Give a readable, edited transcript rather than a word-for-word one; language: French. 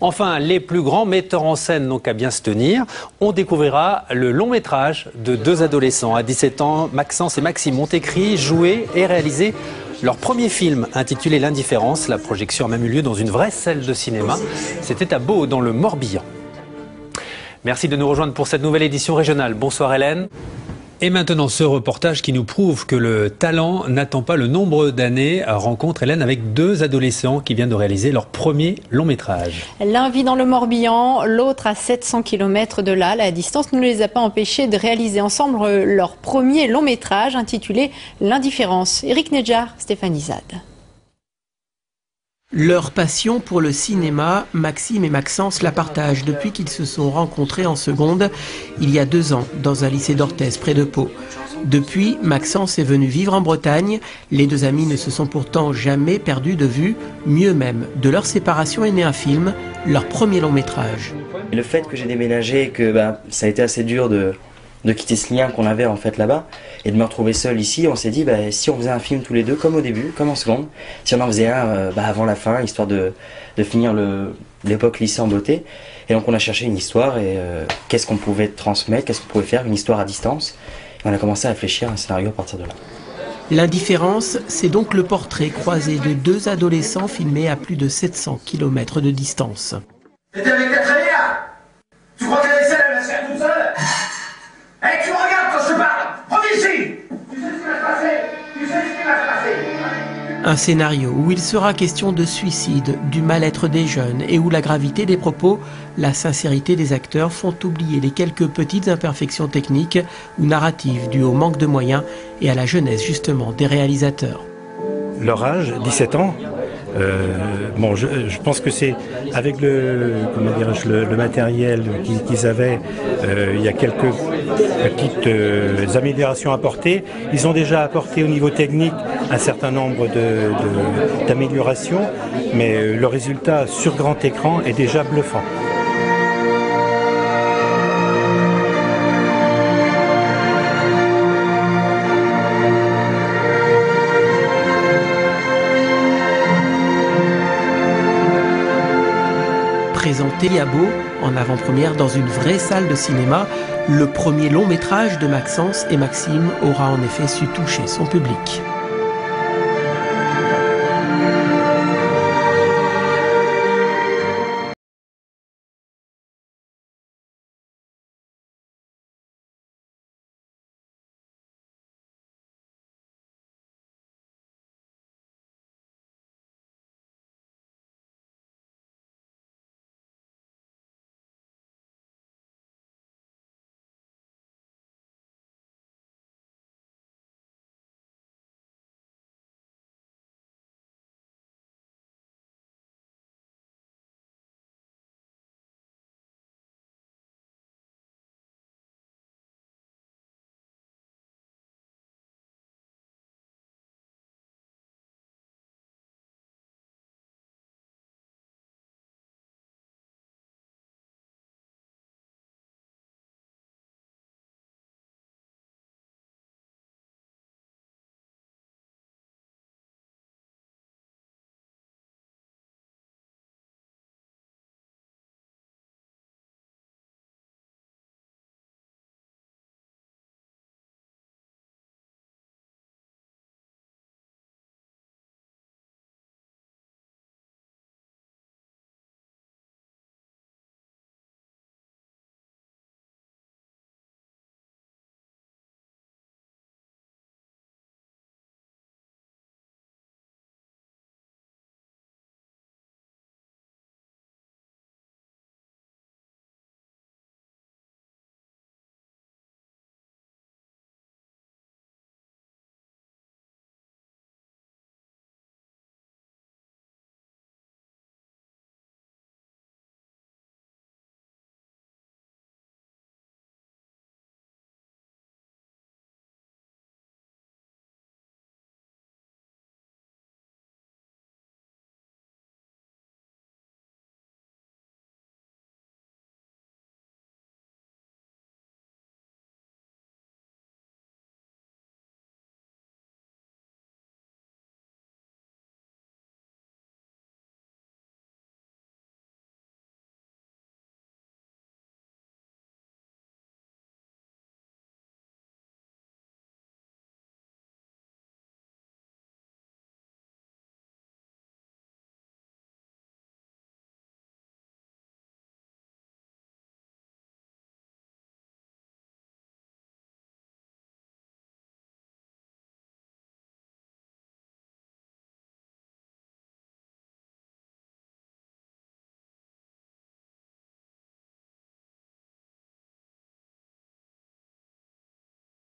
Enfin, les plus grands metteurs en scène n'ont qu'à bien se tenir. On découvrira le long métrage de deux adolescents. À 17 ans, Maxence et Maxime ont écrit, joué et réalisé leur premier film intitulé L'Indifférence. La projection a même eu lieu dans une vraie salle de cinéma. C'était à Beau, dans le Morbihan. Merci de nous rejoindre pour cette nouvelle édition régionale. Bonsoir Hélène. Et maintenant, ce reportage qui nous prouve que le talent n'attend pas le nombre d'années. Rencontre Hélène avec deux adolescents qui viennent de réaliser leur premier long métrage. L'un vit dans le Morbihan, l'autre à 700 km de là. La distance ne les a pas empêchés de réaliser ensemble leur premier long métrage intitulé L'Indifférence. Eric Nedjar, Stéphanie Zad. Leur passion pour le cinéma, Maxime et Maxence la partagent depuis qu'ils se sont rencontrés en seconde il y a 2 ans dans un lycée d'Orthez près de Pau. Depuis, Maxence est venu vivre en Bretagne. Les deux amis ne se sont pourtant jamais perdus de vue. Mieux même, de leur séparation est né un film, leur premier long métrage. Et le fait que j'ai déménagé, que ça a été assez dur de quitter ce lien qu'on avait en fait là-bas et de me retrouver seul ici, on s'est dit si on faisait un film tous les deux comme au début, comme en seconde, si on en faisait un avant la fin, histoire de finir l'époque lycée en beauté. Et donc on a cherché une histoire et qu'est-ce qu'on pouvait transmettre, qu'est-ce qu'on pouvait faire, une histoire à distance. Et on a commencé à réfléchir à un scénario à partir de là. L'Indifférence, c'est donc le portrait croisé de deux adolescents filmés à plus de 700 km de distance. T'étais avec ta tréléa. Tu crois qu'elle essaie de la faire toute seule? Tu me regardes quand je parle. Reviens ici. Tu sais ce qui va se passer. Tu sais ce qui va se passer. Un scénario où il sera question de suicide, du mal-être des jeunes et où la gravité des propos, la sincérité des acteurs font oublier les quelques petites imperfections techniques ou narratives dues au manque de moyens et à la jeunesse justement des réalisateurs. Leur âge, 17 ans. Je pense que c'est avec le matériel qu'ils avaient, il y a quelques petites améliorations apportées. Ils ont déjà apporté au niveau technique un certain nombre d'améliorations, mais le résultat sur grand écran est déjà bluffant. Présenté à Beau, en avant-première dans une vraie salle de cinéma, le premier long métrage de Maxence et Maxime aura en effet su toucher son public.